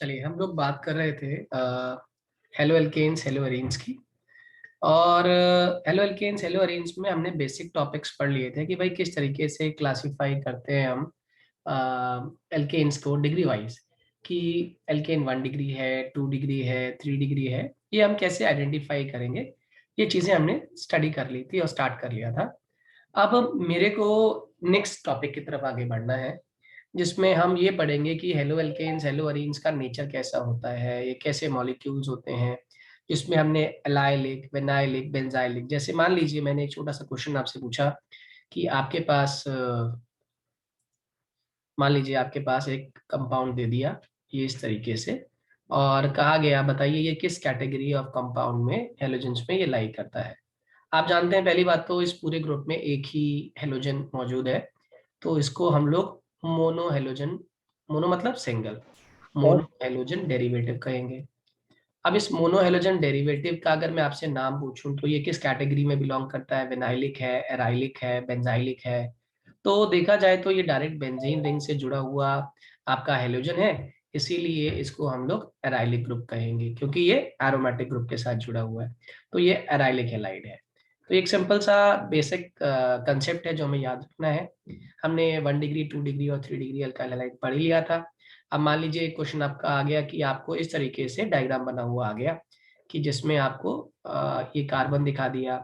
चलिए हम लोग बात कर रहे थे हेलो एल्केन्स हेलो एरीन्स की। और हेलो एल्केन्स हेलो एरीन्स में हमने बेसिक टॉपिक्स पढ़ लिए थे कि भाई किस तरीके से क्लासिफाई करते हैं हम एल्केन्स को डिग्री वाइज, कि एल्केन 1 डिग्री है, 2 डिग्री है, 3 डिग्री है। ये हम कैसे आइडेंटिफाई करेंगे, ये चीज़ें हमने स्टडी कर ली थी और स्टार्ट कर लिया था। अब मेरे को नेक्स्ट टॉपिक की तरफ आगे बढ़ना है, जिसमें हम ये पढ़ेंगे कि हेलो एल्केन्स हेलो अरीन्स का नेचर कैसा होता है, ये कैसे मॉलिक्यूल्स होते हैं। जिसमें हमने एलाइलिक, विनाइलिक, बेंजाइलिक, जैसे मान लीजिए मैंने एक छोटा सा क्वेश्चन आपसे पूछा कि आपके पास मान लीजिए आपके पास एक कंपाउंड दे दिया ये इस तरीके से, और कहा गया बताइए ये किस कैटेगरी ऑफ कंपाउंड में हेलोजेंस में ये लाई करता है। आप जानते हैं पहली बात तो इस पूरे ग्रुप में एक ही हेलोजन मौजूद है, तो इसको हम लोग मोनो हेलोजन, मोनो मतलब सिंगल, मोनो और हेलोजन डेरिवेटिव कहेंगे। अब इस मोनो हेलोजन डेरिवेटिव का अगर मैं आपसे नाम पूछूं तो ये किस कैटेगरी में बिलोंग करता है, विनाइलिक है, एराइलिक है, बेंजाइलिक है। तो देखा जाए तो ये डायरेक्ट बेंजीन रिंग से जुड़ा हुआ आपका हेलोजन है, इसीलिए इसको हम लोग एराइलिक ग्रुप कहेंगे क्योंकि ये एरोमेटिक ग्रुप के साथ जुड़ा हुआ है। तो ये एराइलिक हैलाइड है। तो एक सिंपल सा बेसिक कंसेप्ट है जो हमें याद रखना है। हमने 1 डिग्री, 2 डिग्री और 3 डिग्री अल्काइल हैलाइड पढ़ ही लिया था। अब मान लीजिए एक क्वेश्चन आपका आ गया कि आपको इस तरीके से डायग्राम बना हुआ आ गया कि जिसमें आपको ये कार्बन दिखा दिया,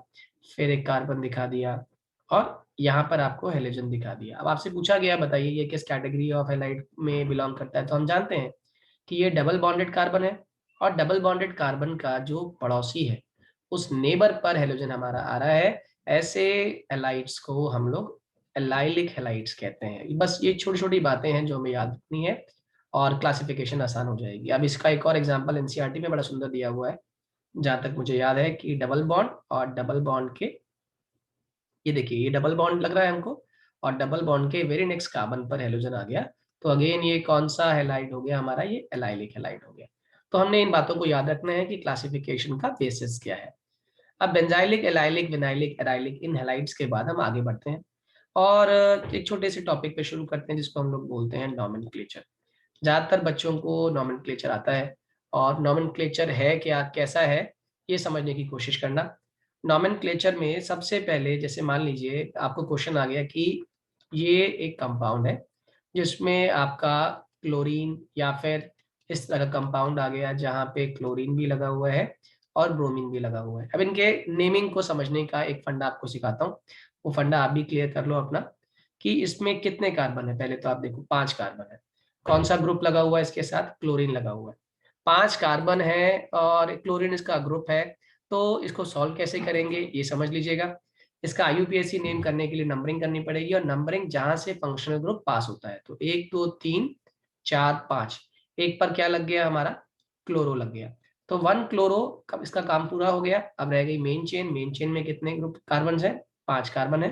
फिर एक कार्बन दिखा दिया, और यहाँ पर आपको हेलोजन दिखा दिया। अब आपसे पूछा गया बताइए ये किस कैटेगरी ऑफ हैलाइड में बिलोंग करता है, तो हम जानते हैं कि ये डबल बॉन्डेड कार्बन है। और डबल बॉन्डेड कार्बन का जो पड़ोसी है उस नेबर पर हेलोजन हमारा आ रहा है। ऐसे हैलाइड्स को हम लोग एलाइलिक हैलाइड्स कहते हैं। बस ये छोटी छोटी बातें हैं जो हमें याद रखनी है और क्लासिफिकेशन आसान हो जाएगी। अब इसका एक और एग्जांपल एनसीईआरटी में बड़ा सुंदर दिया हुआ है, जहां तक मुझे याद है कि डबल बॉन्ड और डबल बॉन्ड के, ये देखिए ये डबल बॉन्ड लग रहा है हमको, और डबल बॉन्ड के वेरी नेक्स्ट कार्बन पर हेलोजन आ गया। तो अगेन ये कौन सा हैलाइड हो गया हमारा, ये एलाइलिक हैलाइड हो गया। तो हमने इन बातों को याद रखना है कि क्लासिफिकेशन का बेसिस क्या है। अब बेंजाइलिक, एलाइलिक, विनाइलिक, एराइलिक, इन हैलाइड्स के बाद हम आगे बढ़ते हैं और एक छोटे से टॉपिक पे शुरू करते हैं जिसको हम लोग बोलते हैं नॉमेनक्लेचर। ज्यादातर बच्चों को नॉमेनक्लेचर आता है, और नॉमेनक्लेचर है क्या, कैसा है, ये समझने की कोशिश करना। नॉमेनक्लेचर में सबसे पहले जैसे मान लीजिए आपको क्वेश्चन आ गया कि ये एक कंपाउंड है जिसमें आपका क्लोरीन या फिर इस तरह का कंपाउंड आ गया जहाँ पे क्लोरीन भी लगा हुआ है और ब्रोमीन भी लगा हुआ है। अब इनके नेमिंग को समझने का एक फंडा आपको सिखाता हूँ, वो फंडा आप भी क्लियर कर लो अपना, कि इसमें कितने कार्बन है। पहले तो आप देखो 5 कार्बन है। कौन सा ग्रुप लगा हुआ है इसके साथ, क्लोरीन लगा हुआ है। 5 कार्बन है और क्लोरीन इसका ग्रुप है। तो इसको सॉल्व कैसे करेंगे ये समझ लीजिएगा। इसका आईयूपीएसी नेम करने के लिए नंबरिंग करनी पड़ेगी, और नंबरिंग जहां से फंक्शनल ग्रुप पास होता है, तो 1 2 3 4 5, एक पर क्या लग गया हमारा, क्लोरो लग गया। तो 1 क्लोरो, कब इसका काम पूरा हो गया। अब रह गई मेन चेन। मेन चेन में कितने ग्रुप कार्बन है, 5 कार्बन है।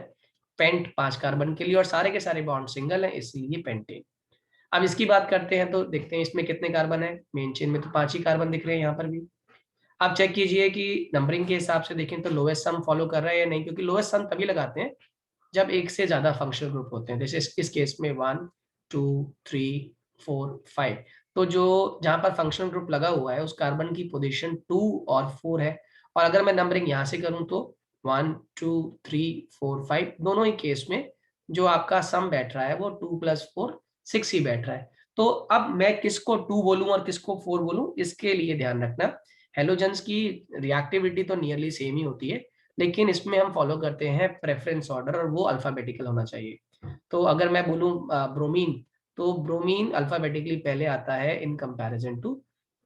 पेंट 5 कार्बन के लिए, और सारे के सारे बॉन्ड सिंगल है इसलिए पेंटेन। अब इसकी बात करते हैं तो देखते हैं इसमें कितने कार्बन है। मेन चेन में तो 5 ही कार्बन दिख रहे हैं यहाँ पर भी। आप चेक कीजिए कि नंबरिंग के हिसाब से देखें तो लोएस्ट सम फॉलो कर रहा है या नहीं, क्योंकि लोएस्ट सम तभी लगाते हैं जब एक से ज्यादा फंक्शनल ग्रुप होते हैं। जैसे इस केस में 1 2 3 4 5, तो जो जहां पर फंक्शनल ग्रुप लगा हुआ है उस कार्बन की पोजीशन 2 और 4 है। और अगर मैं नंबरिंग यहाँ से करूँ तो 1 2 3 4 5, दोनों ही केस में जो आपका सम बैठ रहा है वो 2 + 4 6 ही बैठ रहा है। तो अब मैं किसको 2 बोलूं और किसको 4 बोलूं, इसके लिए ध्यान रखना। हेलोजेंस की रिएक्टिविटी तो नियरली सेम ही होती है, लेकिन इसमें हम फॉलो करते हैं प्रेफरेंस ऑर्डर, और वो अल्फाबेटिकल होना चाहिए। तो अगर मैं बोलूं ब्रोमीन, तो ब्रोमीन अल्फाबेटिकली पहले आता है इन कंपैरिजन टू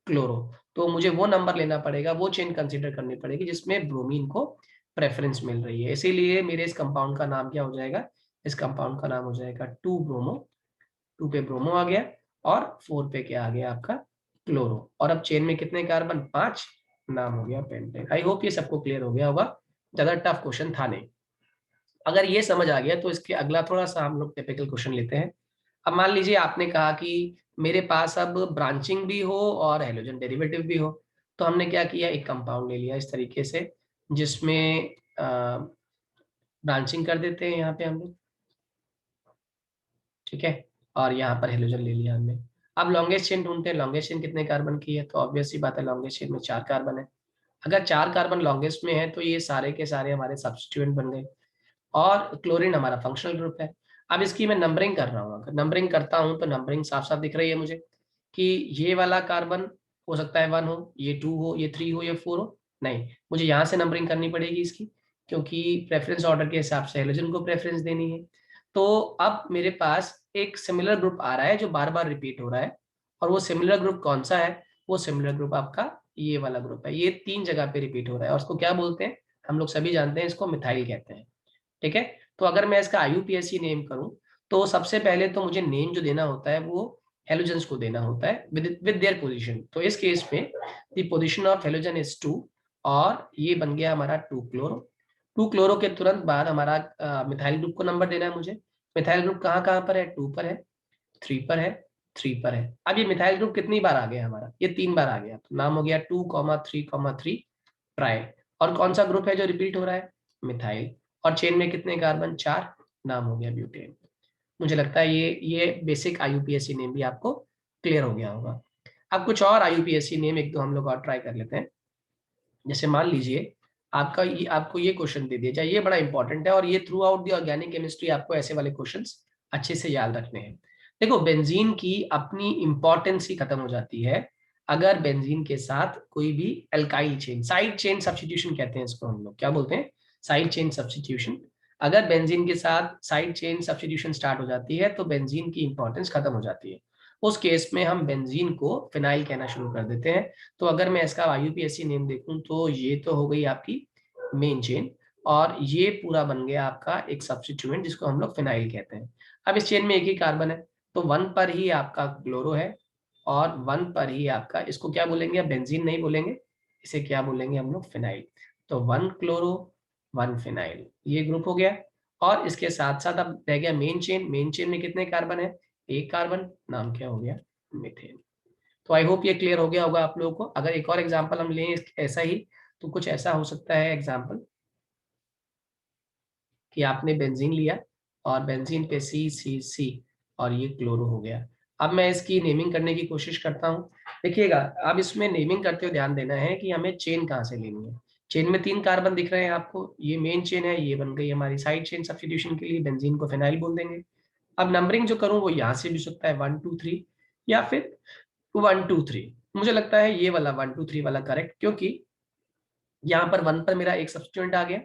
क्लोरो। तो मुझे वो नंबर लेना पड़ेगा, वो चेन कंसीडर करनी पड़ेगी जिसमें ब्रोमीन को प्रेफरेंस मिल रही है। इसीलिए मेरे इस कंपाउंड का नाम क्या हो जाएगा, इस कंपाउंड का नाम हो जाएगा 2 ब्रोमो। 2 पे ब्रोमो आ गया, और 4 पे क्या आ गया आपका, क्लोरो। और अब चेन में कितने कार्बन, 5, नाम हो गया पेंटेन। आई होप ये सबको क्लियर हो गया होगा, ज्यादा टफ क्वेश्चन था नहीं। अगर ये समझ आ गया तो इसके अगला थोड़ा सा हम लोग टिपिकल क्वेश्चन लेते हैं। अब मान लीजिए आपने कहा कि मेरे पास अब ब्रांचिंग भी हो और हेलोजन डेरिवेटिव भी हो। तो हमने क्या किया, एक कंपाउंड ले लिया इस तरीके से जिसमें ब्रांचिंग कर देते हैं यहाँ पे हम लोग, ठीक है, और यहाँ पर हेलोजन ले लिया हमने। अब लॉन्गेस्ट चेन ढूंढते हैं, लॉन्गेस्ट चेन कितने कार्बन की है, तो ऑब्वियस सी बात है लॉन्गेस्ट चेन में 4 कार्बन है। अगर 4 कार्बन लॉन्गेस्ट में है तो ये सारे के सारे हमारे सब्स्टिट्यूएंट बन गए, और क्लोरीन हमारा फंक्शनल ग्रुप है। अब इसकी मैं नंबरिंग कर रहा हूँ, अगर नंबरिंग करता हूँ तो नंबरिंग साफ साफ दिख रही है मुझे कि ये वाला कार्बन हो सकता है 1 हो, ये 2 हो, ये 3 हो, ये 4 हो। नहीं, मुझे यहाँ से नंबरिंग करनी पड़ेगी इसकी, क्योंकि प्रेफरेंस ऑर्डर के हिसाब से हेलोजन को प्रेफरेंस देनी है। तो अब मेरे पास एक सिमिलर ग्रुप आ रहा है जो बार बार रिपीट हो रहा है, और वो सिमिलर ग्रुप कौन सा है, वो सिमिलर ग्रुप आपका ये वाला ग्रुप है। ये 3 जगह पे रिपीट हो रहा है, और उसको क्या बोलते हैं, हम लोग सभी जानते हैं, इसको मिथाइल कहते हैं। ठीक है। तो अगर मैं इसका IUPAC नेम करूं, तो सबसे पहले तो मुझे नेम जो देना होता है वो हेलोजेंस को देना होता है विद देयर पोजीशन। तो इस केस में the position of halogen is 2, और ये बन गया हमारा 2 क्लोरो। 2 क्लोरो के तुरंत बाद हमारा मिथाइल ग्रुप को नंबर देना है मुझे। मिथाइल ग्रुप कहाँ कहाँ पर है, 2 पर है, 3 पर है, 3 पर है। अब ये मिथाइल ग्रुप कितनी बार आ गया हमारा, ये 3 बार आ गया, तो नाम हो गया 2,3,3 ट्राई। और कौन सा ग्रुप है जो रिपीट हो रहा है, मिथाइल। और चेन में कितने कार्बन, 4, नाम हो गया ब्यूटेन। मुझे लगता है ये बेसिक IUPAC नेम भी आपको क्लियर हो गया होगा। अब कुछ और IUPAC नेम एक दो हम लोग और ट्राई कर लेते हैं। जैसे मान लीजिए आपको ये क्वेश्चन दे दिया जाए, ये बड़ा इंपॉर्टेंट है, और ये through out the organic chemistry आपको ऐसे वाले क्वेश्चंस अच्छे से याद रखने हैं। देखो, बेंजीन की अपनी इंपॉर्टेंस ही खत्म हो जाती है अगर बेंजीन के साथ कोई भी alkyl chain, side chain substitution कहते हैं इसको, हम लोग क्या बोलते हैं, साइड चेन सब्स्टिट्यूशन। अगर बेंजीन के साथ साइड चेन सब्स्टिट्यूशन स्टार्ट हो जाती है तो बेंजीन की इंपॉर्टेंस खत्म हो जाती है। उस केस में हम बेंजीन को फिनाइल कहना शुरू कर देते हैं। तो अगर मैं इसका IUPAC नेम देखूं तो ये तो हो गई आपकी मेन चेन, और ये पूरा बन गया आपका एक सब्स्टिट्यूएंट जिसको हम लोग फिनाइल कहते हैं। अब इस चेन में एक ही कार्बन है, तो 1 पर ही आपका क्लोरो है, और 1 पर ही आपका, इसको क्या बोलेंगे, बेंजीन नहीं बोलेंगे, इसे क्या बोलेंगे हम लोग, फिनाइल। तो 1 क्लोरो 1 फिनाइल, ये ग्रुप हो गया। और इसके साथ साथ अब रह गया मेन चेन। मेन चेन में कितने कार्बन है, एक कार्बन, नाम क्या हो गया, मीथेन। तो आई होप ये क्लियर हो गया होगा आप लोगों को। अगर एक और एग्जांपल हम लें ऐसा ही, तो कुछ ऐसा हो सकता है एग्जांपल कि आपने बेंजीन लिया, और बेंजीन पे C और ये क्लोरो हो गया। अब मैं इसकी नेमिंग करने की कोशिश करता हूँ। देखिएगा, अब इसमें नेमिंग करते हुए ध्यान देना है कि हमें चेन कहाँ से लेनी है। चेन में 3 कार्बन दिख रहे हैं आपको, ये मेन चेन है, ये बन गई हमारी साइड चेन सब्स्टिट्यूशन के लिए, बेंजीन को फिनाइल बोल देंगे। अब नंबरिंग जो करूँ वो यहाँ से भी सकता है 1 2 3, या फिर 1 2 3। मुझे लगता है ये वाला 1 2 3 वाला करेक्ट, क्योंकि यहाँ पर 1 पर मेरा एक सब्स्टिट्यूएंट आ गया,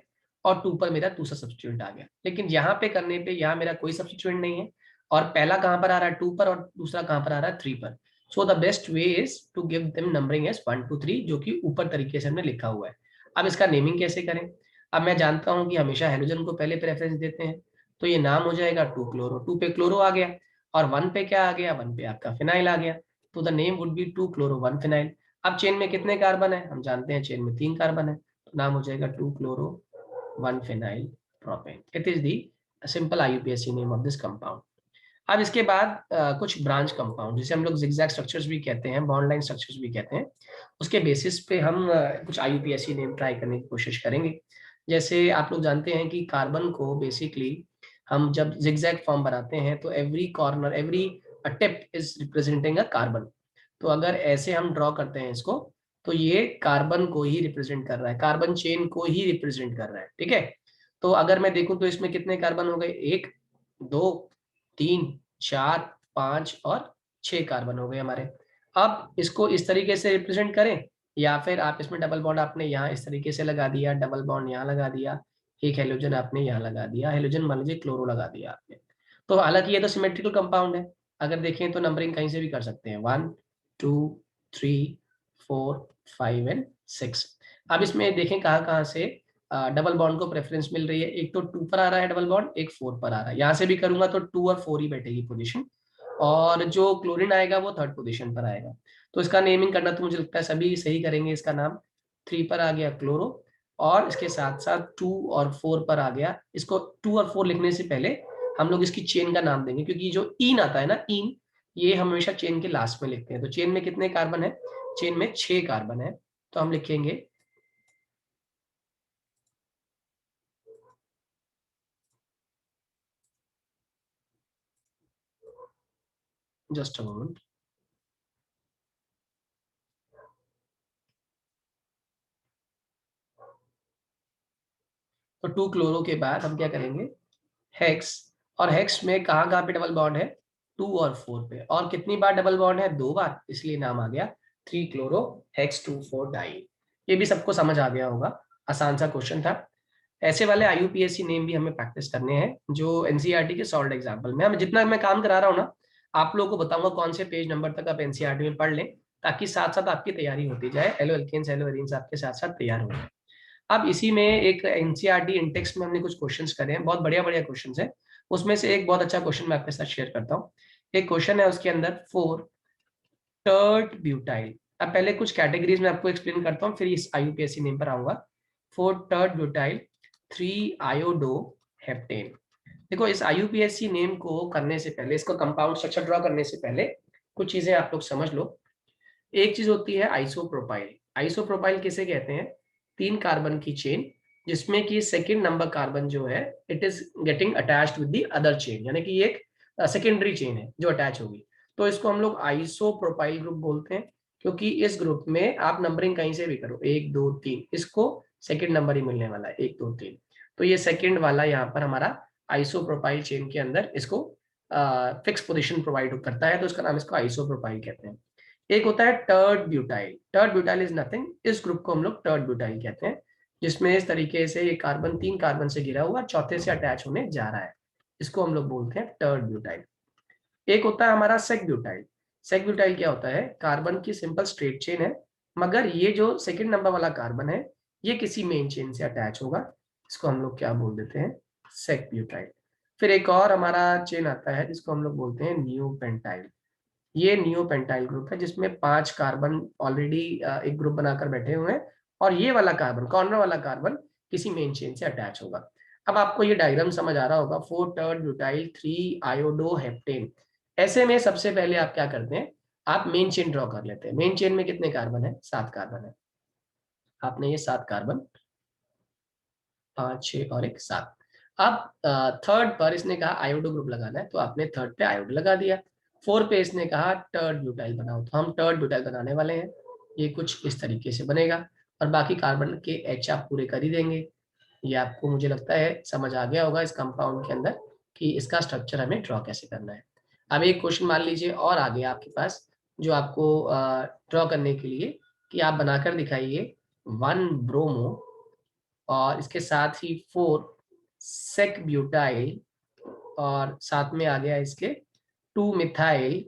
और 2 पर मेरा दूसरा सब्स्टिट्यूएंट आ गया। लेकिन यहाँ पे करने पे यहाँ मेरा कोई सब्स्टिट्यूएंट नहीं है, और पहला कहाँ पर आ रहा है, 2 पर, और दूसरा कहाँ पर आ रहा है, 3 पर। So the best way is to give them numbering as 1 2 3, जो कि ऊपर तरीके से हमने लिखा हुआ है। अब इसका नेमिंग कैसे करें। अब मैं जानता हूँ कि हमेशा हेलोजन को पहले प्रेफरेंस देते हैं, तो ये नाम हो जाएगा 2 क्लोरो। 2 पे क्लोरो आ गया, और 1 पे क्या आ गया, 1 पे आपका फिनाइल आ गया। तो the name would be 2 chloro 1 phenyl. अब चेन में कितने कार्बन है, हम जानते हैं चेन में 3 कार्बन है, तो नाम हो जाएगा 2 chloro 1 phenyl propane. It is the simple IUPAC name of this compound. अब इसके बाद कुछ ब्रांच कंपाउंड, जिसे हम लोग जिगजैग स्ट्रक्चर्स भी कहते हैं, बॉन्ड लाइन स्ट्रक्चर्स भी कहते हैं, उसके बेसिस पे हम कुछ IUPAC नेम ट्राई करने की कोशिश करेंगे। जैसे आप लोग जानते हैं कि कार्बन को बेसिकली हम जब जिगजैग फॉर्म बनाते हैं तो every corner, every tip is representing a carbon. तो अगर ऐसे हम ड्रॉ करते हैं इसको, तो ये कार्बन को ही रिप्रेजेंट कर रहा है, कार्बन चेन को ही रिप्रेजेंट कर रहा है। ठीक है। तो अगर मैं देखूं तो इसमें कितने कार्बन हो गए, 1 2 3 4 5 और 6 कार्बन हो गए हमारे। अब इसको इस तरीके से रिप्रेजेंट करें, या फिर आप इसमें डबल बॉन्ड आपने यहाँ इस तरीके से लगा दिया, डबल बॉन्ड यहाँ लगा दिया, एक हेलोजन आपने यहाँ लगा दिया, हेलोजन मान लीजिए क्लोरो लगा दिया आपने। तो हालांकि ये तो सिमेट्रिकल कंपाउंड है, अगर देखें तो नंबरिंग कहीं से भी कर सकते हैं, 1 2 3 4 5 एंड 6। अब इसमें देखें कहाँ कहाँ से डबल बॉन्ड को प्रेफरेंस मिल रही है। एक तो 2 पर आ रहा है डबल बॉन्ड, एक 4 पर आ रहा है। यहाँ से भी करूंगा तो 2 और 4 ही बैठेगी पोजीशन, और जो क्लोरीन आएगा वो थर्ड पोजीशन पर आएगा। तो इसका नेमिंग करना तो मुझे लगता है सभी सही करेंगे। इसका नाम 3 पर आ गया क्लोरो, और इसके साथ साथ 2 और 4 पर आ गया। इसको 2 और 4 लिखने से पहले हम लोग इसकी चेन का नाम देंगे, क्योंकि जो इन आता है ना, इन, ये हमेशा चेन के लास्ट में लिखते हैं। तो चेन में कितने कार्बन है, चेन में 6 कार्बन है, तो हम लिखेंगे, जस्ट अ मोमेंट, तो 2 क्लोरो के बाद हम क्या करेंगे, हेक्स, और हेक्स में कहाँ कहाँ पे डबल बॉन्ड है, 2 और 4 पे, और कितनी बार डबल बॉन्ड है, 2 बार, इसलिए नाम आ गया 3 क्लोरो हेक्स 2,4 डाई। ये भी सबको समझ आ गया होगा, आसान सा क्वेश्चन था। ऐसे वाले IUPAC नेम भी हमें प्रैक्टिस करने हैं जो एनसीईआरटी के सॉल्ड एग्जाम्पल में। हम जितना मैं काम करा रहा हूँ ना, आप लोगों को बताऊंगा कौन से पेज नंबर तक आप एनसीईआरटी में पढ़ लें, ताकि साथ साथ आपकी तैयारी होती जाए, एलो एल्केन्स एलो एरीन्स आपके साथ साथ तैयार हो जाए। अब इसी में एक एनसीईआरटी इंटेक्स में हमने कुछ क्वेश्चंस करे हैं, बहुत बढ़िया बढ़िया क्वेश्चंस हैं। उसमें से एक बहुत अच्छा क्वेश्चन मैं आपके साथ शेयर करता हूँ। एक क्वेश्चन है उसके अंदर, 4 टर्ट ब्यूटाइल। अब पहले कुछ कैटेगरीज में आपको एक्सप्लेन करता हूँ, फिर इस IUPAC नेम पर आऊंगा। 4 टर्ट ब्यूटाइल 3 आयोडो हेप्टेन। देखो, इस IUPAC नेम को करने से पहले, इसको कंपाउंड स्ट्रक्चर ड्रॉ करने से पहले कुछ चीजें आप लोग समझ लो। एक चीज होती है आइसोप्रोपाइल। आइसोप्रोपाइल किसे कहते हैं, 3 कार्बन की चेन जिसमें कि सेकंड नंबर कार्बन जो है it is getting attached with the other chain, यानी कि ये एक सेकेंडरी चेन है जो अटैच होगी, तो इसको हम लोग आइसोप्रोपाइल ग्रुप बोलते हैं। क्योंकि इस ग्रुप में आप नंबरिंग कहीं से भी करो, 1 2 3, इसको सेकंड नंबर ही मिलने वाला है, 1 2 3। तो ये सेकंड वाला यहाँ पर हमारा आइसोप्रोपाइल चेन के अंदर इसको फिक्स पोजीशन प्रोवाइड करता है, तो इसका नाम, इसको आइसोप्रोपाइल कहते हैं। एक होता है टर्ड ब्यूटाइल। टर्ड ब्यूटाइल इज नथिंग, इस ग्रुप को हम लोग टर्ड ब्यूटाइल कहते हैं, जिसमें इस तरीके से ये कार्बन 3 कार्बन से घिरा हुआ, चौथे से अटैच होने जा रहा है, इसको हम लोग बोलते हैं टर्ड ब्यूटाइल। एक होता है हमारा सेक ब्यूटाइल। सेक ब्यूटाइल क्या होता है, कार्बन की सिंपल स्ट्रेट चेन है, मगर ये जो सेकंड नंबर वाला कार्बन है ये किसी मेन चेन से अटैच होगा, इसको हम लोग क्या बोल देते हैं, सेक ब्यूटाइल। फिर एक और हमारा चेन आता है जिसको हम लोग बोलते हैं नियो पेंटाइल। ये नियोपेंटाइल ग्रुप है जिसमें 5 कार्बन ऑलरेडी एक ग्रुप बनाकर बैठे हुए हैं, और ये वाला कार्बन, कॉर्नर वाला कार्बन किसी मेन चेन से अटैच होगा। अब आपको ये डायग्राम समझ आ रहा होगा, 4 टर्ड ब्यूटाइल 3 आयोडो हेप्टेन। ऐसे में सबसे पहले आप क्या करते हैं, आप मेन चेन ड्रॉ कर लेते हैं। मेन चेन में कितने कार्बन है, 7 कार्बन है। आपने ये 7 कार्बन, 5 6 और एक 7। अब थर्ड पर इसने कहा आयोडो ग्रुप लगाना है, तो आपने थर्ड पे आयोडो लगा दिया। 4 पे इसने कहा टर्ड ब्यूटाइल बनाओ, तो हम टर्ड ब्यूटाइल बनाने वाले हैं। ये कुछ इस तरीके से बनेगा, और बाकी कार्बन के H आप पूरे कर ही देंगे। ये आपको मुझे लगता है समझ आ गया होगा इस कंपाउंड के अंदर कि इसका स्ट्रक्चर हमें ड्रॉ कैसे करना है। अब एक क्वेश्चन मान लीजिए और आ गया आपके पास, जो आपको ड्रॉ करने के लिए कि आप बनाकर दिखाइए 1 ब्रोमो, और इसके साथ ही 4 सेक ब्यूटाइल, और साथ में आ गया इसके 2 मिथाइल,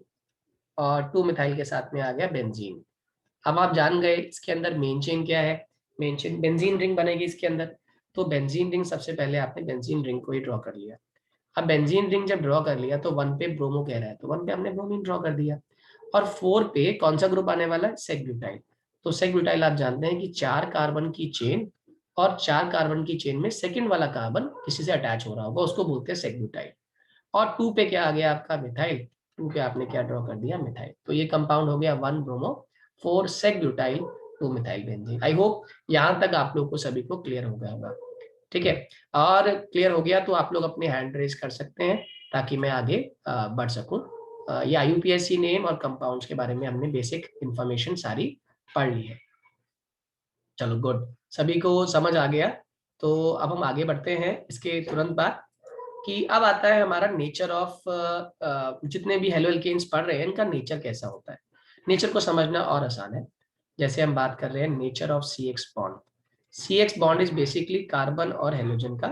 और 2 मिथाइल के साथ में आ गया बेंजीन। अब आप जान गए इसके अंदर मेन चेन क्या है, मेन चेन बेंजीन रिंग बनेगी इसके अंदर। तो बेंजीन रिंग, सबसे पहले आपने बेंजीन रिंग को ही ड्रॉ कर लिया। अब बेंजीन रिंग जब ड्रॉ कर लिया तो 1 पे ब्रोमो कह रहा है, तो 1 पे हमने ब्रोमीन ड्रॉ कर दिया, और 4 पे कौन सा ग्रुप आने वाला है, सेक ब्यूटाइल। तो सेक ब्यूटाइल आप जानते हैं कि 4 कार्बन की चेन, और 4 कार्बन की चेन में सेकंड वाला कार्बन किसी से अटैच हो रहा होगा, उसको बोलते हैं सेक ब्यूटाइल। और 2 पे क्या आ गया आपका, मिथाइल। 2 पे आपने क्या ड्रॉ कर दिया, मिथाइल। तो ये कंपाउंड हो गया 1 bromo 4 sec butyl 2 methyl benzene. I hope यहाँ तक आप लोग को सभी को क्लियर हो गया होगा, ठीक है। और क्लियर हो गया तो आप लोग अपने हैंड रेज कर सकते हैं, ताकि मैं आगे बढ़ सकूं। ये IUPAC नेम और कंपाउंड्स के बारे में हमने बेसिक इंफॉर्मेशन सारी पढ़ ली है। चलो गुड, सभी को समझ आ गया। तो अब हम आगे बढ़ते हैं इसके तुरंत बाद, कि अब आता है हमारा नेचर ऑफ, जितने भी हेलो एल्केन्स पढ़ रहे हैं इनका नेचर कैसा होता है। नेचर को समझना और आसान है। जैसे हम बात कर रहे हैं nature of CX bond. CX bond is basically carbon और हेलोजन का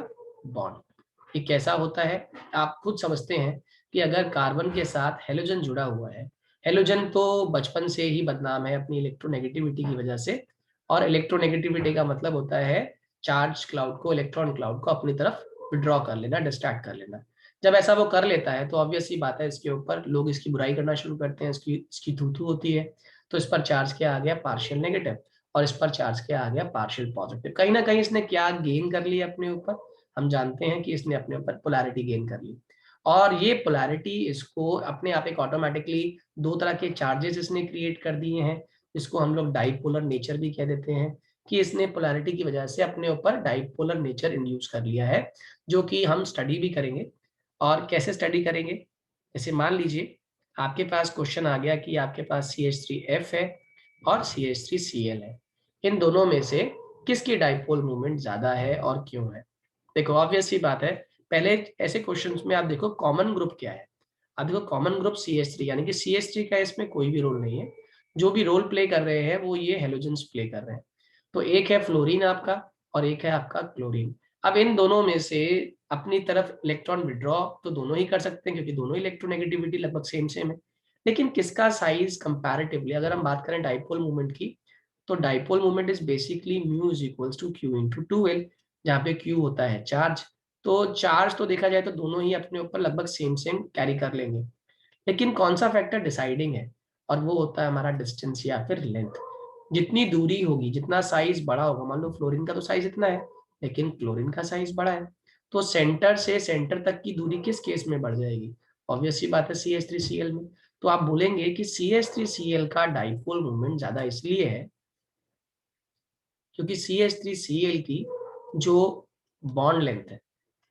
बॉन्ड। ये कैसा होता है, आप खुद समझते हैं कि अगर कार्बन के साथ हेलोजन जुड़ा हुआ है, हेलोजन तो बचपन से ही बदनाम है अपनी इलेक्ट्रोनेगेटिविटी की वजह से, और इलेक्ट्रोनेगेटिविटी का मतलब होता है चार्ज क्लाउड को, इलेक्ट्रॉन क्लाउड को अपनी तरफ विड्रॉ कर लेना, डिस्ट्रैक्ट कर लेना। जब ऐसा वो कर लेता है तो ऑब्वियस सी बात है, इसके ऊपर लोग इसकी बुराई करना शुरू करते हैं, इसकी थू थू होती है। तो इस पर चार्ज क्या आ गया, पार्शियल नेगेटिव, और इस पर चार्ज क्या आ गया, पार्शियल पॉजिटिव। कहीं ना कहीं इसने क्या गेन कर लिया अपने ऊपर, हम जानते हैं कि इसने अपने ऊपर पोलैरिटी गेन कर ली। और ये पोलैरिटी इसको अपने आप एक ऑटोमेटिकली 2 तरह के चार्जेस इसने क्रिएट कर दिए हैं, इसको हम लोग डाइपोलर नेचर भी कह देते हैं, कि इसने पोलैरिटी की वजह से अपने ऊपर डाइपोलर नेचर इंड्यूस कर लिया है, जो कि हम स्टडी भी करेंगे। और कैसे स्टडी करेंगे, जैसे मान लीजिए आपके पास क्वेश्चन आ गया कि आपके पास CH3F है और CH3Cl है, इन दोनों में से किसकी डाइपोल मूवमेंट ज्यादा है और क्यों है। देखो ऑब्वियस सी बात है, पहले ऐसे क्वेश्चंस में आप देखो कॉमन ग्रुप क्या है। अब देखो कॉमन ग्रुप CH3, यानी कि CH3 का इसमें कोई भी रोल नहीं है। जो भी रोल प्ले कर रहे हैं वो ये हेलोजेंस प्ले कर रहे हैं। तो एक है फ्लोरीन आपका और एक है आपका क्लोरीन। अब इन दोनों में से अपनी तरफ इलेक्ट्रॉन विड्रॉ तो दोनों ही कर सकते हैं, क्योंकि दोनों इलेक्ट्रोनेगेटिविटी लगभग सेम सेम है। लेकिन किसका साइज कंपैरेटिवली अगर हम बात करें डाइपोल मूवमेंट की, तो dipole movement is basically mu is equals to q into 2L, जहाँ पे क्यू होता है चार्ज। तो चार्ज तो देखा जाए तो दोनों ही अपने ऊपर लगभग सेम सेम कैरी कर लेंगे। लेकिन कौन सा फैक्टर डिसाइडिंग है, और वो होता है हमारा डिस्टेंस या फिर लेंथ। जितनी दूरी होगी, जितना साइज बड़ा होगा, मान लो फ्लोरीन का तो साइज इतना है लेकिन क्लोरीन का साइज बड़ा है, तो सेंटर से सेंटर तक की दूरी किस केस में बढ़ जाएगी? ऑब्वियस सी बात है CH3Cl में। तो आप बोलेंगे कि CH3Cl का डाइपोल मूवमेंट ज्यादा इसलिए है क्योंकि CH3Cl की जो बॉन्ड लेंथ है,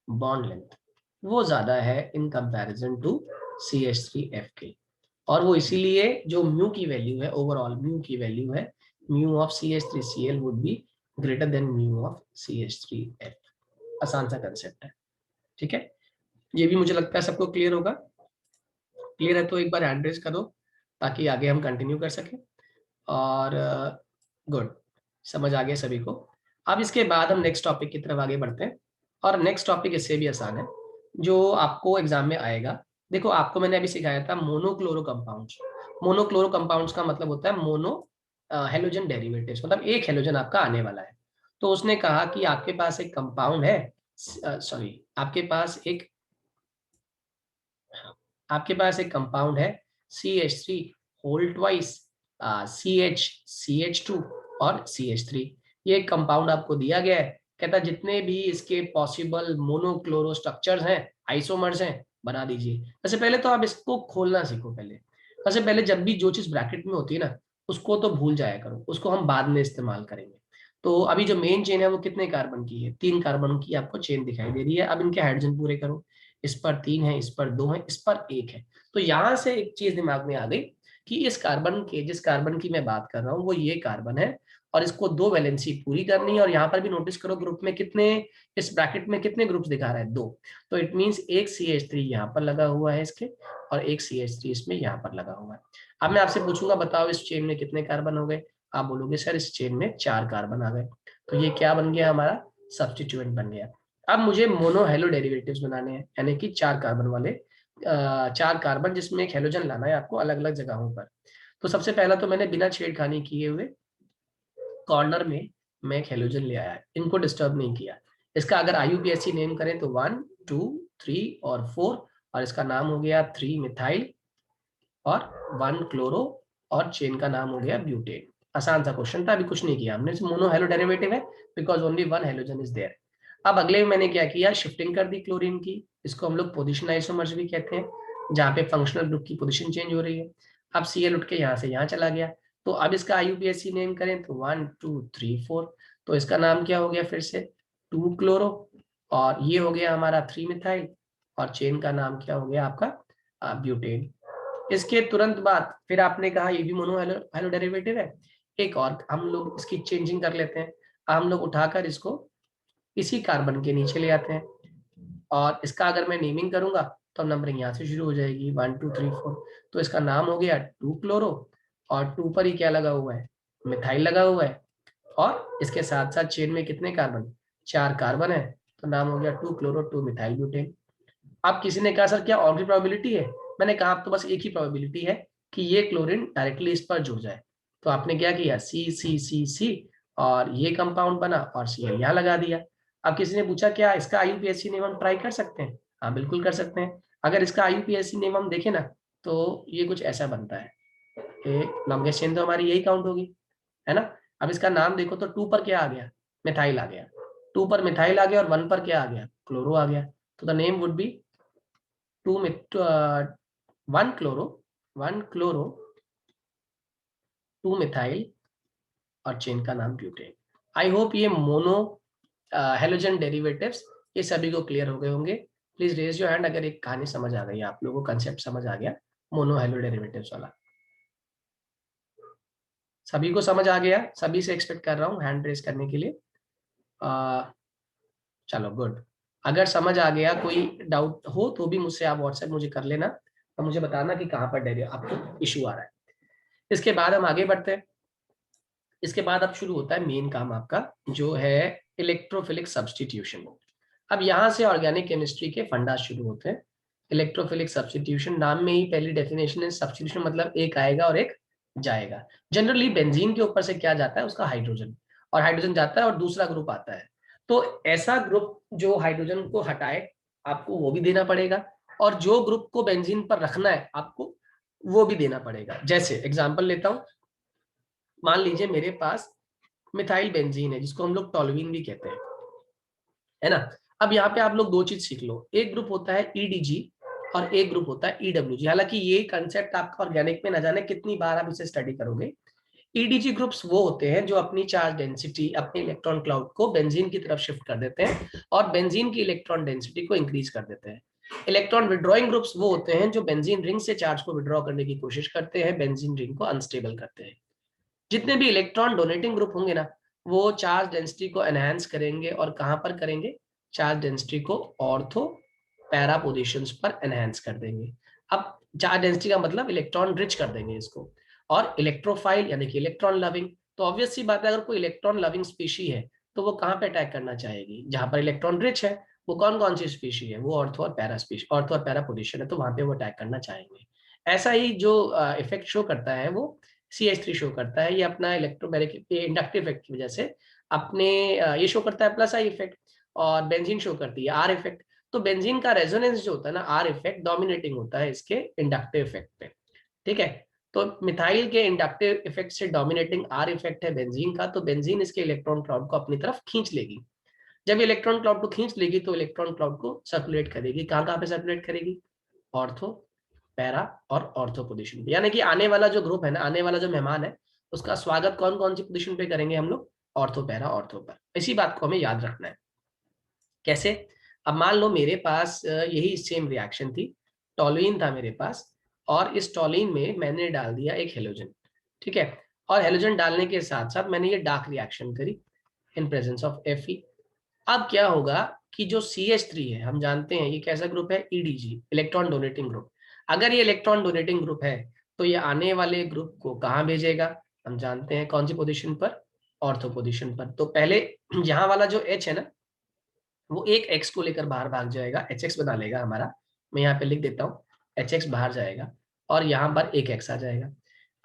बॉन्ड लेंथ वो ज्यादा है इन कंपैरिजन टू CH3F के। और वो इसीलिए जो म्यू की वैल्यू है, ओवरऑल म्यू की वैल्यू है, mu of CH3Cl would be greater than mu of CH3F। आसान सा कंसेप्ट है, ठीक है। ये भी मुझे लगता है सबको क्लियर होगा। क्लियर है तो एक बार हैंड रेज करो ताकि आगे हम कंटिन्यू कर सकें। और गुड, समझ आ गया सभी को। अब इसके बाद हम नेक्स्ट टॉपिक की तरफ आगे बढ़ते हैं। और नेक्स्ट टॉपिक इससे भी आसान है, जो आपको एग्जाम में आएगा। देखो आपको मैंने अभी सिखाया था मोनोक्लोरो कंपाउंड्स। मोनोक्लोरो कंपाउंड्स का मतलब होता है मोनो हेलोजन डेरिवेटिव्स, मतलब एक हेलोजन आपका आने वाला है। तो उसने कहा कि आपके पास एक कंपाउंड है, सॉरी आपके पास एक कंपाउंड है CH3 whole twice CH, CH2 और CH3। ये कंपाउंड आपको दिया गया है, कहता है जितने भी इसके पॉसिबल मोनोक्लोरो स्ट्रक्चर्स हैं, आइसोमर्स हैं, बना दीजिए। वैसे पहले तो आप इसको खोलना सीखो पहले। वैसे पहले जब भी जो चीज ब्रैकेट में होती है ना, उसको तो भूल जाया करो, उसको हम बाद में इस्तेमाल करेंगे। तो अभी जो मेन चेन है वो कितने कार्बन की है? 3 कार्बन की आपको चेन दिखाई दे रही है। अब इनके हाइड्रोजन पूरे करो। इस पर 3 है, इस पर 2 है, इस पर 1 है। तो यहां से एक चीज दिमाग में आ गई कि इस कार्बन के, जिस कार्बन की मैं बात कर रहा हूँ वो ये कार्बन है, और इसको 2 वैलेंसी पूरी करनी है। और यहाँ पर भी नोटिस करो ग्रुप में कितने, इस ब्रैकेट में कितने ग्रुप्स दिखा रहा है? 2। तो इट मींस एक CH3 यहाँ पर लगा हुआ है इसके, और एक CH3 इसमें यहाँ पर लगा हुआ है। अब मैं आपसे पूछूंगा बताओ इस चेन में कितने कार्बन हो गए? आप बोलोगे सर इस चेन में 4 कार्बन आ गए। तो ये क्या बन गया? हमारा सब्स्टिट्यूएंट बन गया। अब मुझे मोनो हेलो डेरिवेटिव्स बनाने हैं, यानी कि 4 कार्बन वाले, 4 कार्बन जिसमें एक हेलोजन लाना है आपको अलग अलग जगहों पर। तो सबसे पहला तो मैंने बिना छेड़खानी किए हुए कॉर्नर में मैं एक हेलोजन ले आया, इनको डिस्टर्ब नहीं किया। इसका अगर IUPAC नेम करें तो 1 2 3 और 4, और इसका नाम हो गया 3 मिथाइल और 1 क्लोरो, और चेन का नाम हो गया ब्यूटेन। आसान सा क्वेश्चन था, अभी कुछ नहीं किया हमने, मोनो हेलो डेरिवेटिव है because only 1 halogen is there. अब अगले में मैंने क्या किया, शिफ्टिंग कर दी क्लोरीन की। इसको हम लोग पोजिशन आइसोमर्स भी कहते हैं, जहाँ पे फंक्शनल ग्रुप की पोजिशन चेंज हो रही है। अब Cl उठ के यहाँ से यहाँ चला गया। तो अब इसका IUPAC नेम करें तो 1 2 3 4। तो इसका नाम क्या हो गया फिर से? 2 क्लोरो, और ये हो गया हमारा 3 मिथाइल, और चेन का नाम क्या हो गया आपका? ब्यूटेन। इसके तुरंत बाद फिर आपने कहा ये भी मोनो हेलो हेलो डेरिवेटिव है, एक और हम लोग इसकी चेंजिंग कर लेते हैं। हम लोग उठाकर इसको इसी कार्बन के नीचे ले आते हैं, और इसका अगर मैं नेमिंग करूंगा तो नंबरिंग यहाँ से शुरू हो जाएगी 1 2 3 4। तो इसका नाम हो गया 2 क्लोरो, और 2 पर ही क्या लगा हुआ है? मिथाइल लगा हुआ है। और इसके साथ साथ चेन में कितने कार्बन? 4 कार्बन है। तो नाम हो गया 2 क्लोरो 2 मिथाइल ब्यूटेन। अब किसी ने कहा सर क्या और भी प्रोबेबिलिटी है? मैंने कहा अब तो बस एक ही प्रोबेबिलिटी है कि ये क्लोरीन डायरेक्टली इस पर जुड़ जाए। तो आपने क्या किया, C और ये कंपाउंड बना और Cl यहाँ लगा दिया। अब किसी ने पूछा क्या इसका IUPAC नेम हम ट्राई कर सकते हैं? हाँ बिल्कुल कर सकते हैं। अगर इसका IUPAC नेम हम देखें ना, तो ये कुछ ऐसा बनता है, लॉन्गेस्ट चेन तो हमारी यही काउंट होगी, है ना। अब इसका नाम देखो तो 2 पर क्या आ गया? मिथाइल आ गया। 2 पर मिथाइल आ गया, और 1 पर क्या आ गया? क्लोरो आ गया। तो the name would be 2 1 chloro, 1 chloro 2 methyl, और चेन का नाम ब्यूटेन। आई होप ये मोनो हेलोजन डेरिवेटिव्स ये सभी को क्लियर हो गए होंगे। प्लीज रेज योर हैंड अगर एक कहानी समझ आ गई, आप लोगों को कंसेप्ट समझ आ गया मोनो हेलो डेरिवेटिव्स वाला। सभी को समझ आ गया? सभी से एक्सपेक्ट कर रहा हूँ हैंड रेज करने के लिए। चलो गुड। अगर समझ आ गया, कोई डाउट हो तो भी मुझसे आप व्हाट्सएप मुझे कर लेना और मुझे बताना कि कहाँ पर आपको इशू आ रहा है। इसके बाद हम आगे बढ़ते हैं। इसके बाद अब शुरू होता है मेन काम आपका, जो है इलेक्ट्रोफिलिक सब्स्टिट्यूशन। अब यहाँ से ऑर्गेनिक केमिस्ट्री के फंडा शुरू होते हैं। इलेक्ट्रोफिलिक सब्स्टिट्यूशन, नाम में ही पहली डेफिनेशन है, सब्स्टिट्यूशन मतलब एक आएगा और एक जाएगा। जनरली बेंजीन के ऊपर से क्या जाता है, उसका हाइड्रोजन, और हाइड्रोजन जाता है और दूसरा ग्रुप आता है। तो ऐसा ग्रुप जो हाइड्रोजन को हटाए, आपको वो भी देना पड़ेगा, और जो ग्रुप को बेंजीन पर रखना है आपको, वो भी देना पड़ेगा। जैसे एग्जांपल लेता हूं, मान लीजिए मेरे पास मिथाइल बेंजीन है, जिसको हम लोग टोलुइन भी कहते हैं, है ना। अब यहाँ पे आप लोग दो चीज सीख लो, एक ग्रुप होता है ईडीजी और एक ग्रुप होता है ईडब्ल्यूजी। हालांकि ये कंसेप्ट आपका ऑर्गेनिक में न जाने कितनी बार आप इसे स्टडी करोगे। ईडीजी ग्रुप्स वो होते हैं जो अपनी चार्ज डेंसिटी, अपने इलेक्ट्रॉन क्लाउड को बेंजीन की तरफ शिफ्ट कर देते हैं और बेंजीन की इलेक्ट्रॉन डेंसिटी को इंक्रीज कर देते हैं। इलेक्ट्रॉन विड्रॉइंग ग्रुप्स वो होते हैं जो बेंजीन रिंग से चार्ज को विड्रॉ करने की कोशिश करते हैं, बेंजीन रिंग को अनस्टेबल करते हैं। जितने भी इलेक्ट्रॉन डोनेटिंग ग्रुप होंगे ना, वो चार्ज डेंसिटी को एनहांस करेंगे, और कहां पर करेंगे, चार्ज डेंसिटी को ऑर्थो पैरा पोजीशंस पर एनहांस कर देंगे। अब चार्ज डेंसिटी का मतलब इलेक्ट्रॉन रिच कर देंगे इसको। और इलेक्ट्रोफाइल यानी कि इलेक्ट्रॉन लविंग, तो ऑब्वियस सी बात है, अगर कोई इलेक्ट्रॉन लविंग स्पीशी है तो वो कहां पे अटैक करना चाहेगी, जहां पर इलेक्ट्रॉन रिच है। वो कौन कौन सी स्पीशी है, वो ऑर्थो और पैरा स्पीशी, ऑर्थो और पैरा पोजीशन है, तो वहां पे वो अटैक करना चाहेंगे। ऐसा ही जो इफेक्ट शो करता है वो CH3 शो करता है। ये अपना इलेक्ट्रोमैग्नेटिक इंडक्टिव इफेक्ट की वजह से अपने ये शो करता है प्लस आई इफेक्ट, और बेंजीन शो करती है आर इफेक्ट। तो बेंजीन का रेजोनेंस जो होता है ना, आर इफेक्ट डोमिनेटिंग होता है इसके इंडक्टिव इफेक्ट पे। ठीक है। तो मिथाइल के इंडक्टिव इफेक्ट से डोमिनेटिंग आर इफेक्ट है बेंजीन का, तो बेंजीन इसके इलेक्ट्रॉन क्लाउड को अपनी तरफ खींच लेगी। जब इलेक्ट्रॉन क्लाउड को खींच लेगी तो इलेक्ट्रॉन क्लाउड को सर्कुलेट करेगी, कहाँ कहाँ पे सर्कुलेट करेगी, ऑर्थो, पैरा और ऑर्थो पोजीशन पे। यानी कि आने वाला जो ग्रुप है ना, आने वाला जो मेहमान है, उसका स्वागत कौन कौन सी पोजीशन पे करेंगे हम लोग, ऑर्थो पैरा ऑर्थो पर। इसी बात को हमें याद रखना है। कैसे, अब मान लो मेरे पास यही सेम रिएक्शन थी, टॉलुइन था मेरे पास, और इस टॉलुइन में मैंने डाल दिया एक हेलोजन। ठीक है। और हेलोजन डालने के साथ साथ मैंने ये डार्क रिएक्शन करी इन प्रेजेंस ऑफ Fe। अब क्या होगा कि जो CH3 है, हम जानते हैं ये कैसा ग्रुप है, EDG, इलेक्ट्रॉन डोनेटिंग ग्रुप। अगर ये इलेक्ट्रॉन डोनेटिंग ग्रुप है तो ये आने वाले ग्रुप को कहाँ भेजेगा, हम जानते हैं कौन सी पोजीशन पर, ऑर्थो पोजीशन पर। तो पहले यहाँ वाला जो H है ना, वो एक X को लेकर बाहर भाग जाएगा, HX बना लेगा हमारा। मैं यहाँ पे लिख देता हूँ, HX बाहर जाएगा और यहाँ पर एक X आ जाएगा।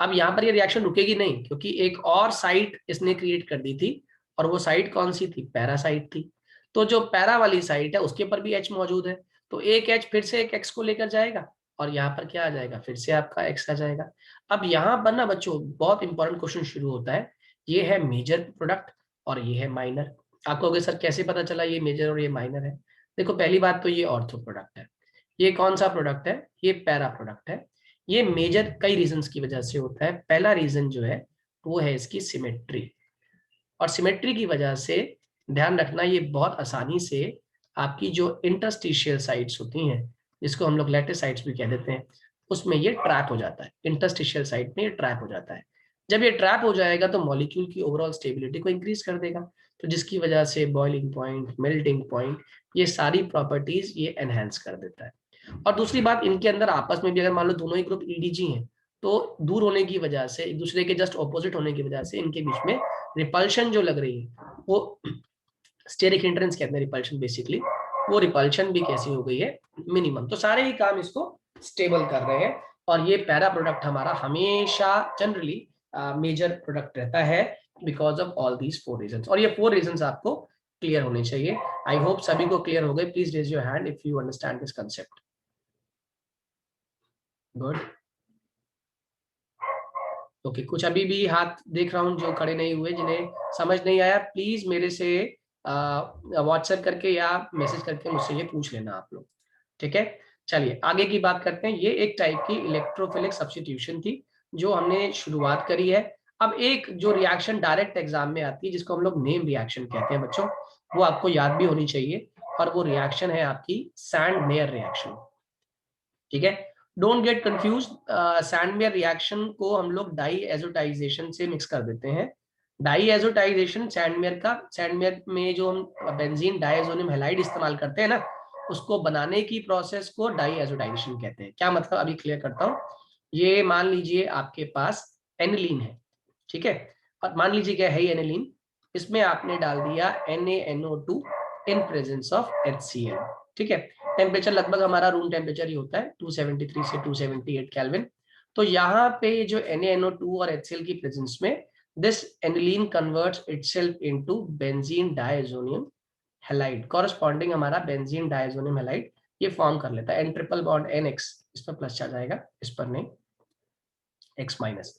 अब यहाँ पर ये रिएक्शन रुकेगी नहीं, क्योंकि एक और साइट इसने क्रिएट कर दी थी, और वो साइट कौन सी थी, पैरा साइट थी। तो जो पैरा वाली साइट है उसके पर भी H मौजूद है, तो एक H फिर से एक X को लेकर जाएगा, और यहाँ पर क्या आ जाएगा, फिर से आपका X आ जाएगा। अब यहाँ पर ना बच्चों बहुत इंपॉर्टेंट क्वेश्चन शुरू होता है। ये है मेजर प्रोडक्ट और ये है माइनर। आप कहोगे सर कैसे पता चला ये मेजर और ये माइनर है। देखो पहली बात तो ये ऑर्थो प्रोडक्ट है, ये कौन सा प्रोडक्ट है, ये पैरा प्रोडक्ट है। ये मेजर कई रीजंस की वजह से होता है। पहला रीजन जो है वो है इसकी सिमेट्री, और सिमेट्री की वजह से ध्यान रखना, ये बहुत आसानी से आपकी जो इंटरस्टिशियल साइट्स होती हैं, जिसको हम लोग लैटिस साइट्स भी कह देते हैं, उसमें ये ट्रैप हो जाता है। इंटरस्टिशियल साइट में ये ट्रैप हो जाता है। जब ये ट्रैप हो जाएगा तो मॉलिक्यूल की ओवरऑल स्टेबिलिटी को इंक्रीज कर देगा, तो जिसकी वजह से बॉइलिंग पॉइंट, मेल्टिंग पॉइंट, ये सारी प्रॉपर्टीज ये एनहेंस कर देता है। और दूसरी बात, इनके अंदर आपस में भी अगर मान लो दोनों ही ग्रुप ईडीजी हैं, तो दूर होने की वजह से, एक दूसरे के जस्ट ऑपोजिट होने की वजह से इनके बीच में रिपल्शन जो लग रही है, वो स्टेरिक हिंड्रेंस कहते हैं रिपल्शन बेसिकली, वो रिपल्शन भी कैसी हो गई है, मिनिमम। तो सारे ही काम इसको स्टेबल कर रहे हैं, और ये पैरा प्रोडक्ट हमारा हमेशा जनरली मेजर प्रोडक्ट रहता है, because of all these 4 reasons. और ये 4 रीजंस आपको क्लियर होने चाहिए। आई होप सभी को क्लियर हो गए। Please raise your hand if you understand this concept. Good. Okay, कुछ अभी भी हाथ देख रहा हूँ जो खड़े नहीं हुए, जिन्हें समझ नहीं आया, प्लीज मेरे से व्हाट्सएप करके या मैसेज करके मुझसे ये पूछ लेना आप लोग। ठीक है, चलिए आगे की बात करते हैं। ये एक टाइप की इलेक्ट्रोफिलिक सब्स्टिट्यूशन थी जो हमने शुरुआत करी है। अब एक जो रिएक्शन डायरेक्ट एग्जाम में आती है, जिसको हम लोग नेम रिएक्शन कहते हैं बच्चों, वो आपको याद भी होनी चाहिए, और वो रिएक्शन है आपकी सैंड मेयर रिएक्शन। ठीक है, don't get confuse. Sandmeyer reaction को हम लोग डाई एजोटाइजेशन से मिक्स कर देते हैं, डाईएजोटाइजेशन सैंडमेयर में जो हम बेंजीन डायजोनियम हैलाइड इस्तेमाल करते हैं ना, उसको बनाने की प्रोसेस को डाईएजोटाइजेशन कहते हैं। क्या मतलब, अभी क्लियर करता हूँ। ये मान लीजिए आपके पास एनिलीन है, ठीक है, और मान लीजिए क्या है एनिलीन, इसमें आपने डाल दिया NaNO2 in presence of HCl, ठीक है। टेम्परेचर लगभग हमारा रूम टेम्परेचर ही होता है 273 से 278 केल्विन। तो यहाँ पे जो NaNO2 और HCl की प्रेजेंस में this aniline converts itself into benzene diazonium halide, corresponding हमारा benzene diazonium halide ये फॉर्म कर लेता है। N ट्रिपल बॉन्ड NX, इस पर प्लस आ जाएगा, इस पर नहीं, X माइनस,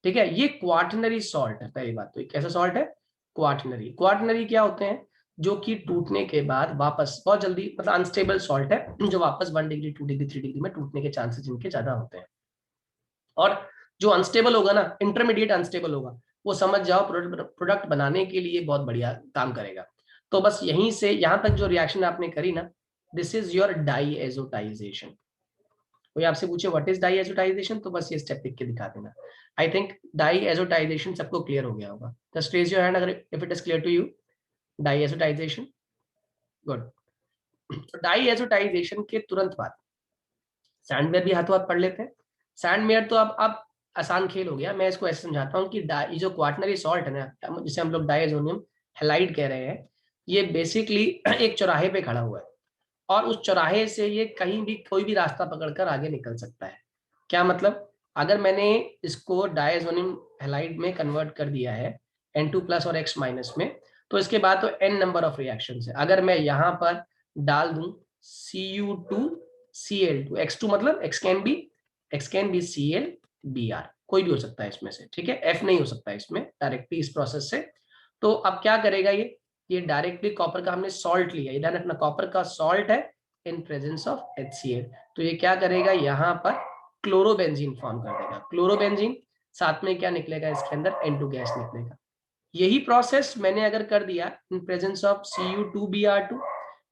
ठीक है। ये क्वार्टनरी सॉल्ट है। पहली बात तो ये कैसा सॉल्ट है, क्वार्टनरी। क्वार्टनरी क्या होते हैं, जो कि टूटने के बाद वापस बहुत जल्दी, मतलब अनस्टेबल सॉल्ट है, जो वापस 1 डिग्री 2 डिग्री 3 डिग्री में टूटने के चांसेस इनके ज्यादा होते हैं। और जो अनस्टेबल होगा ना, इंटरमीडिएट अनस्टेबल होगा, वो समझ जाओ प्रोडक्ट बनाने के लिए बहुत बढ़िया काम करेगा। तो बस यहीं से यहां तक जो रिएक्शन आपने करी ना, दिस इज योर डाईएजोटाइजेशन। कोई आपसे पूछे व्हाट इज डाईएजोटाइजेशन, तो बस ये स्टेप लिख के दिखा देना। आई थिंक डाईएजोटाइजेशन सबको क्लियर हो गया होगा। जस्ट रेज योर हैंड अगर if it is clear to you diazotization. Good. तो डाईएजोटाइजेशन के तुरंत बाद सैंडवेयर भी हाथों हाथ पढ़ लेते हैं। सैंडवेयर तो अब आसान खेल हो गया। मैं इसको ऐसे समझाता हूँ कि ये जो क्वार्टनरी सॉल्ट है ना, जिसे हम लोग डायजोनियम हैलाइड कह रहे हैं, ये बेसिकली एक चौराहे पे खड़ा हुआ है, और उस चौराहे से ये कहीं भी कोई भी रास्ता पकड़कर आगे निकल सकता है। क्या मतलब, अगर मैंने इसको डायजोनियम हैलाइड में कन्वर्ट कर दिया है N2 प्लस और X माइनस में, तो इसके बाद तो N नंबर ऑफ रिएक्शन है। अगर मैं यहाँ पर डाल दूं Cu2 Cl2, X2 मतलब X कैन बी ClBr, कोई भी हो सकता है इसमें से, ठीक है। F नहीं हो सकता इसमें डायरेक्टली इस प्रोसेस से। तो अब क्या करेगा ये डायरेक्टली कॉपर का हमने सॉल्ट लिया, इधर अपना कॉपर का सॉल्ट है इन प्रेजेंस ऑफ HCl, तो ये क्या करेगा, यहाँ पर क्लोरोबेंजीन फॉर्म कर देगा। क्लोरोबेंजीन साथ में क्या निकलेगा, इसके अंदर N2 गैस निकलेगा। यही प्रोसेस मैंने अगर कर दिया in presence of Cu2Br2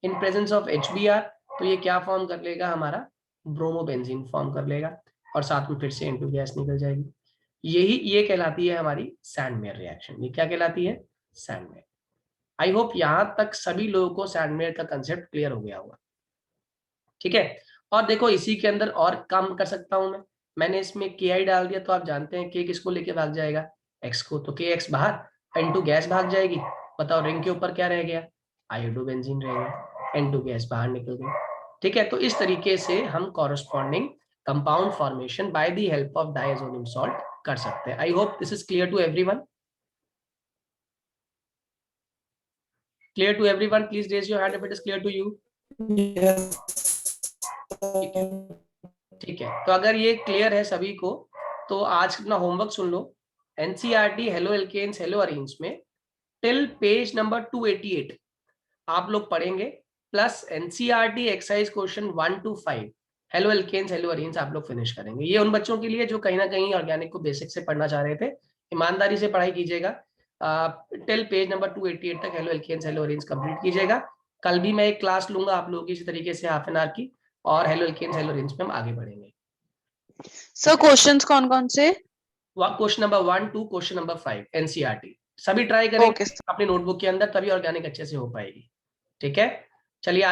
in presence of HBr, तो ये क्या फॉर्म कर लेगा, हमारा ब्रोमोबेंजीन फॉर्म कर लेगा, और साथ में फिर से N2 गैस निकल जाएगी। ये कहलाती है हमारी सैंडमेयर रिएक्शन। ये क्या कहलाती है, सैंडमेयर। आई होप यहां तक सभी लोगों को सैंडमेयर का कंसेप्ट क्लियर हो गया होगा, ठीक है। और देखो इसी के अंदर और काम कर सकता हूं मैंने इसमें Ki डाल दिया, तो आप जानते हैं K किसको लेके भाग जाएगा, X को, तो KX बाहर, N2 गैस भाग जाएगी। बताओ रिंग के ऊपर क्या रह गया, आयोडोबेंजीन रह गया, N2 गैस बाहर निकल गई, ठीक है। तो इस तरीके से हम corresponding compound formation by the help of diazonium salt कर सकते हैं। I hope this is clear to everyone. Clear to everyone, please raise your hand if it is clear to you. ठीक है, ठीक है। तो अगर ये क्लियर है सभी को, तो आज अपना होमवर्क सुन लो। NCERT halo alkanes hello arenes में टिल पेज नंबर 288 आप लोग पढ़ेंगे, plus NCERT exercise question 1 to 5 halo alkanes hello arenes आप लोग फिनिश करेंगे। ये उन बच्चों के लिए जो कहीं ना कहीं ऑर्गेनिक को बेसिक से पढ़ना चाह रहे थे, ईमानदारी से पढ़ाई कीजिएगा। टिल पेज नंबर 288 तक halo alkanes hello arenes complete कीजिएगा। कल भी मैं एक क्लास लूंगा आप लोगों की इसी तरीके से हाफ एन आवर की, और हेलो एल्केन्स हेलो अरेन्स में हम आगे बढ़ेंगे। सर क्वेश्चंस कौन कौन से, question number 1 to question number 5 NCERT सभी ट्राई करेंगे अपनी नोटबुक के अंदर, तभी ऑर्गेनिक अच्छे से हो पाएगी, ठीक है। चलिए।